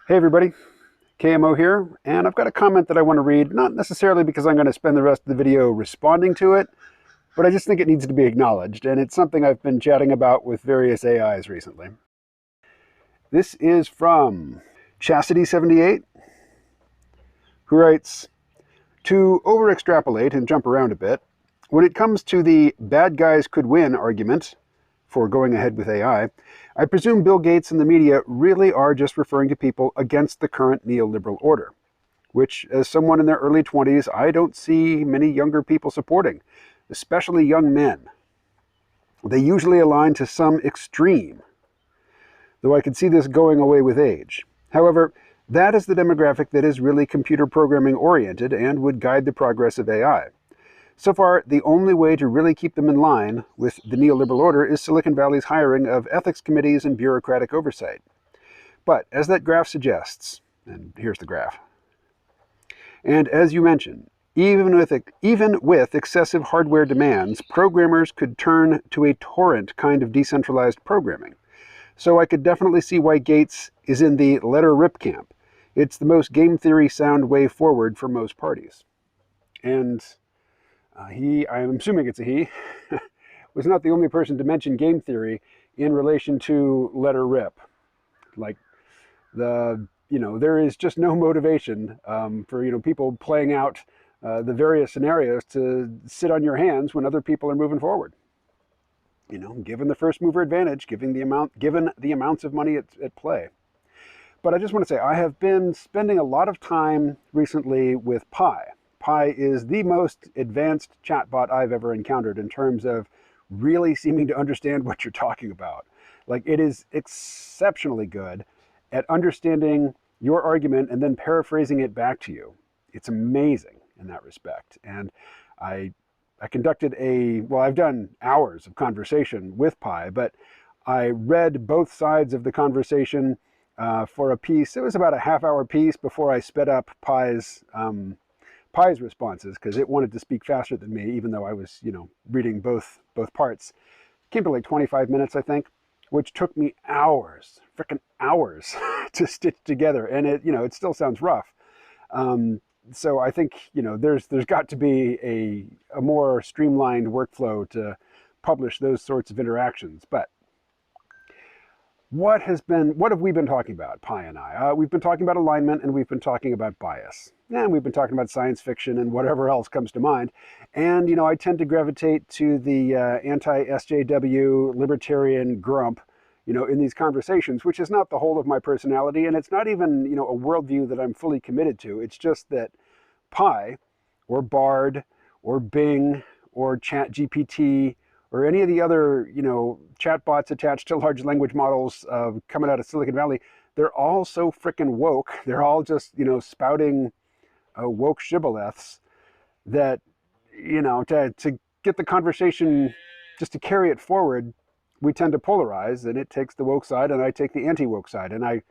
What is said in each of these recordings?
Hey everybody, KMO here, and I've got a comment that I want to read, not necessarily because I'm going to spend the rest of the video responding to it, but I just think it needs to be acknowledged, and it's something I've been chatting about with various AIs recently. This is from Chastity78, who writes, "To over-extrapolate and jump around a bit, when it comes to the bad guys could win argument for going ahead with AI, I presume Bill Gates and the media really are just referring to people against the current neoliberal order, which, as someone in their early 20s, I don't see many younger people supporting, especially young men. They usually align to some extreme, though I could see this going away with age. However, that is the demographic that is really computer programming oriented and would guide the progress of AI. So far, the only way to really keep them in line with the neoliberal order is Silicon Valley's hiring of ethics committees and bureaucratic oversight. But, as that graph suggests, and here's the graph, and as you mentioned, even with excessive hardware demands, programmers could turn to a torrent kind of decentralized programming. So I could definitely see why Gates is in the let her rip camp. It's the most game theory sound way forward for most parties." And I'm assuming it's a he, was not the only person to mention game theory in relation to let her rip. Like, there is just no motivation for, people playing out the various scenarios to sit on your hands when other people are moving forward. Given the first mover advantage, given the amounts of money at play. But I just want to say, I have been spending a lot of time recently with Pi. Pi is the most advanced chatbot I've ever encountered in terms of really seeming to understand what you're talking about. Like, it is exceptionally good at understanding your argument and then paraphrasing it back to you. It's amazing in that respect. And I conducted I've done hours of conversation with Pi, but I read both sides of the conversation for a piece. It was about a half-hour piece before I sped up Pi's responses, because it wanted to speak faster than me, even though I was, reading both parts. Came to like 25 minutes, I think, which took me hours, freaking hours, to stitch together, and it still sounds rough. So I think there's got to be a more streamlined workflow to publish those sorts of interactions. But what have we been talking about, Pi and I? We've been talking about alignment, and we've been talking about bias. And we've been talking about science fiction and whatever else comes to mind. And, I tend to gravitate to the anti-SJW libertarian grump, in these conversations, which is not the whole of my personality. And it's not even, a worldview that I'm fully committed to. It's just that Pi or Bard or Bing or ChatGPT or any of the other, chatbots attached to large language models coming out of Silicon Valley, they're all so freaking woke. They're all just, spouting woke shibboleths that, to get the conversation, just to carry it forward, we tend to polarize, and it takes the woke side, and I take the anti-woke side. And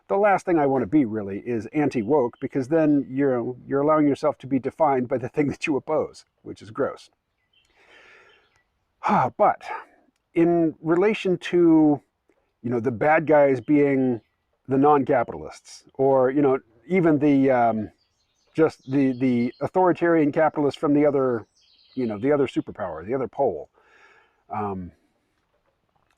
the last thing I want to be really is anti-woke, because then you're allowing yourself to be defined by the thing that you oppose, which is gross. But in relation to, the bad guys being the non-capitalists, or, even the just the authoritarian capitalists from the other, the other superpower, the other pole.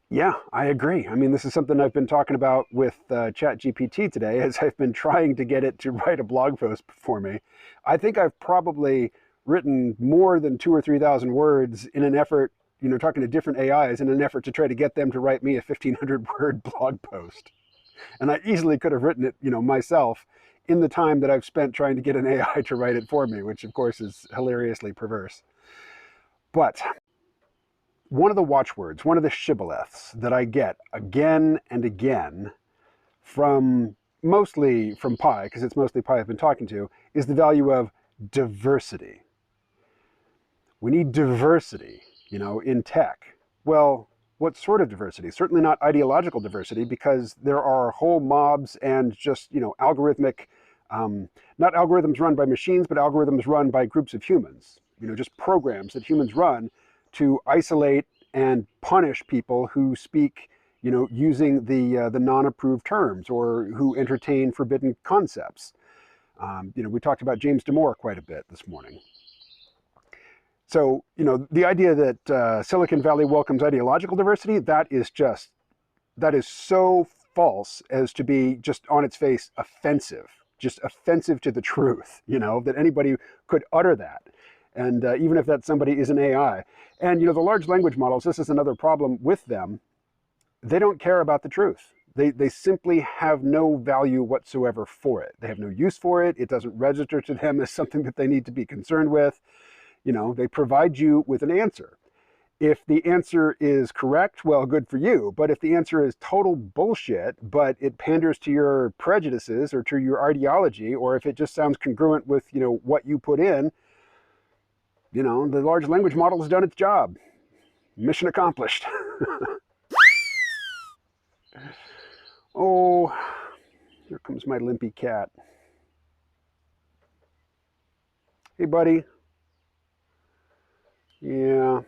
Yeah, I agree. I mean, this is something I've been talking about with ChatGPT today, as I've been trying to get it to write a blog post for me. I think I've probably written more than 2,000 or 3,000 words in an effort, talking to different AIs in an effort to try to get them to write me a 1,500-word blog post. And I easily could have written it, myself in the time that I've spent trying to get an AI to write it for me, which of course is hilariously perverse. But one of the watchwords, one of the shibboleths that I get again and again mostly from Pi, because it's mostly Pi I've been talking to, is the value of diversity. We need diversity, in tech. Well, what sort of diversity? Certainly not ideological diversity, because there are whole mobs and just, algorithmic, not algorithms run by machines, but algorithms run by groups of humans, just programs that humans run to isolate and punish people who speak, using the non-approved terms, or who entertain forbidden concepts. We talked about James Damore quite a bit this morning. So, the idea that Silicon Valley welcomes ideological diversity, that is so false as to be just on its face offensive, just offensive to the truth, that anybody could utter that. And even if that somebody is an AI. And, the large language models, this is another problem with them. They don't care about the truth. They simply have no value whatsoever for it. They have no use for it. It doesn't register to them as something that they need to be concerned with. They provide you with an answer. If the answer is correct, well, good for you. But if the answer is total bullshit, but it panders to your prejudices or to your ideology, or if it just sounds congruent with, what you put in, the large language model has done its job. Mission accomplished. Oh, here comes my limpy cat. Hey, buddy. Yeah.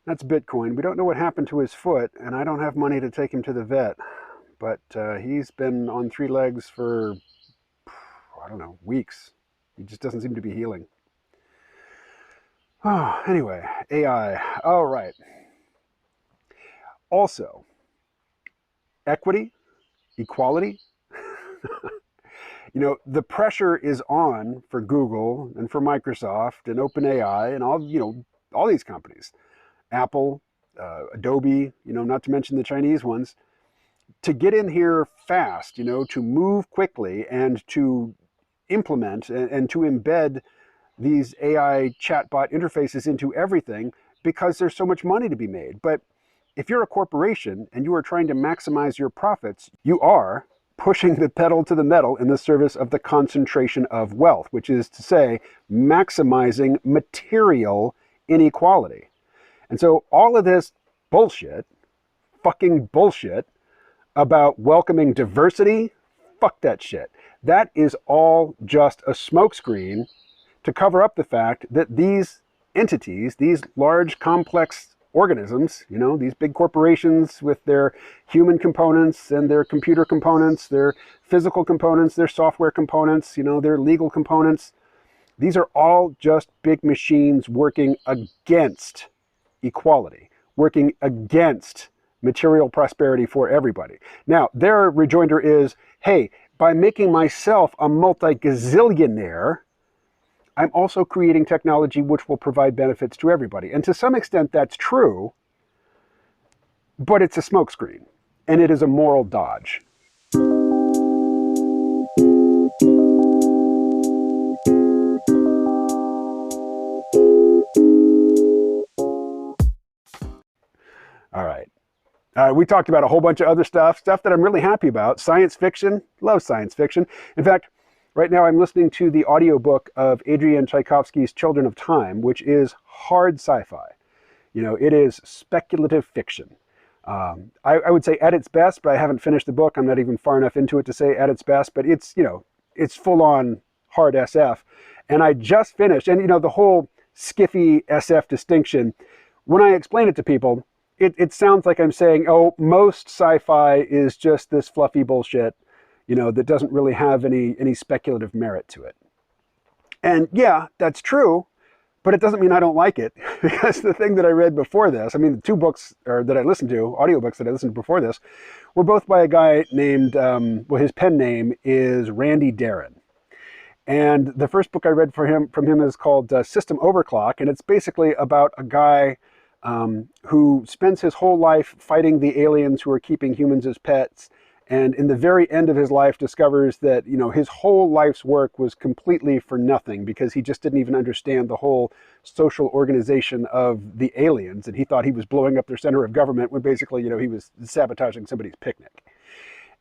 That's Bitcoin. We don't know what happened to his foot, and I don't have money to take him to the vet. But he's been on 3 legs for, I don't know, weeks. He just doesn't seem to be healing. Oh, anyway, AI. All right. Also, equity, equality. The pressure is on for Google and for Microsoft and OpenAI and all these companies, Apple, Adobe, not to mention the Chinese ones, to get in here fast, to move quickly and to implement and to embed these AI chatbot interfaces into everything, because there's so much money to be made. But if you're a corporation and you are trying to maximize your profits, you are pushing the pedal to the metal in the service of the concentration of wealth, which is to say, maximizing material inequality. And so all of this bullshit, fucking bullshit, about welcoming diversity, fuck that shit. That is all just a smokescreen to cover up the fact that these entities, these large, complex organisms, these big corporations with their human components and their computer components, their physical components, their software components, their legal components, these are all just big machines working against equality, working against material prosperity for everybody. Now, their rejoinder is, hey, by making myself a multi-gazillionaire, I'm also creating technology which will provide benefits to everybody. And to some extent, that's true, but it's a smokescreen, and it is a moral dodge. All right. We talked about a whole bunch of other stuff that I'm really happy about. Science fiction, love science fiction. In fact, right now I'm listening to the audiobook of Adrian Tchaikovsky's Children of Time, which is hard sci-fi. It is speculative fiction. I would say at its best, but I haven't finished the book. I'm not even far enough into it to say at its best, but it's full-on hard SF. And I just finished, and the whole skiffy SF distinction, when I explain it to people, it sounds like I'm saying, oh, most sci-fi is just this fluffy bullshit, that doesn't really have any speculative merit to it. And yeah, that's true, but it doesn't mean I don't like it, because the thing that I read before this, the 2 books that I listened to, audiobooks that I listened to before this, were both by a guy named, his pen name is Randy Darren. And the first book I read from him is called System Overclock, and it's basically about a guy who spends his whole life fighting the aliens who are keeping humans as pets, and in the very end of his life discovers that his whole life's work was completely for nothing, because he just didn't even understand the whole social organization of the aliens, and he thought he was blowing up their center of government when basically he was sabotaging somebody's picnic.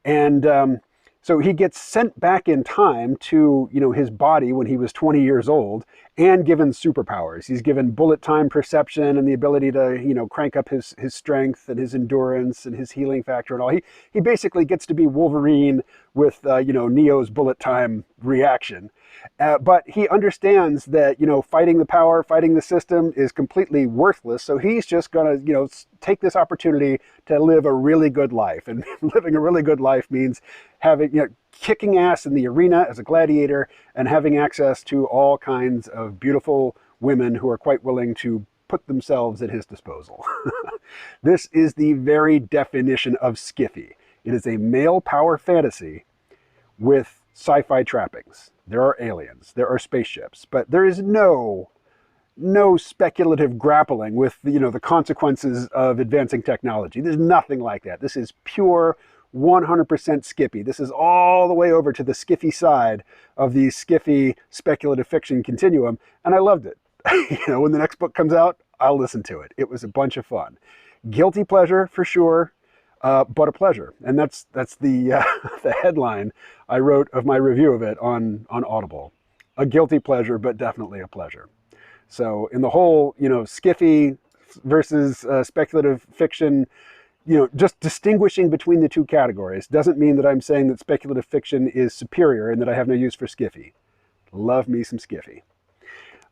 And so he gets sent back in time to his body when he was 20 years old, and given superpowers. He's given bullet time perception and the ability to crank up his strength and his endurance and his healing factor and all. He basically gets to be Wolverine with Neo's bullet time reaction. But he understands that fighting the power, fighting the system is completely worthless. So he's just going to take this opportunity to live a really good life. And living a really good life means having kicking ass in the arena as a gladiator and having access to all kinds of beautiful women who are quite willing to put themselves at his disposal. This is the very definition of skiffy. It is a male power fantasy with sci-fi trappings. There are aliens, there are spaceships, but there is no speculative grappling with the consequences of advancing technology. There's nothing like that. This is pure 100% skiffy. This is all the way over to the skiffy side of the skiffy speculative fiction continuum, and I loved it. When the next book comes out, I'll listen to it. It was a bunch of fun. Guilty pleasure for sure, but a pleasure. And that's the the headline I wrote of my review of it on Audible. A guilty pleasure, but definitely a pleasure. So in the whole, skiffy versus speculative fiction, just distinguishing between the two categories doesn't mean that I'm saying that speculative fiction is superior and that I have no use for skiffy. Love me some skiffy.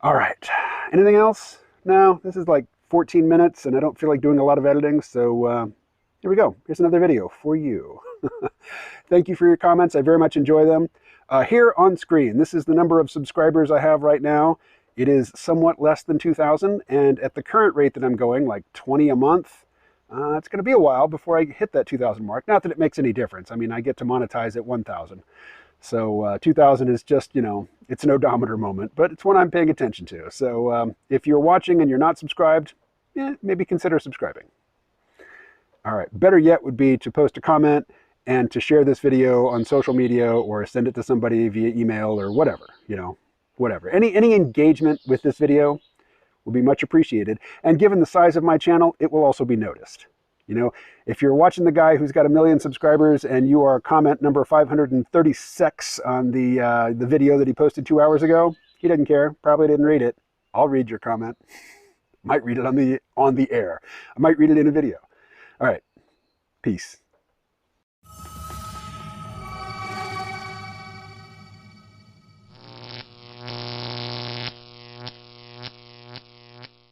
All right. Anything else? No, this is like 14 minutes and I don't feel like doing a lot of editing. So here we go. Here's another video for you. Thank you for your comments. I very much enjoy them. Here on screen, this is the number of subscribers I have right now. It is somewhat less than 2,000. And at the current rate that I'm going, like 20 a month, it's going to be a while before I hit that 2,000 mark. Not that it makes any difference. I mean, I get to monetize at 1,000. So 2,000 is just, it's an odometer moment, but it's one I'm paying attention to. So if you're watching and you're not subscribed, maybe consider subscribing. All right, better yet would be to post a comment and to share this video on social media or send it to somebody via email or whatever, whatever. Any engagement with this video will be much appreciated. And given the size of my channel, it will also be noticed. If you're watching the guy who's got 1 million subscribers and you are comment number 536 on the video that he posted 2 hours ago, he didn't care, probably didn't read it. I'll read your comment. Might read it on the air. I might read it in a video. All right. Peace.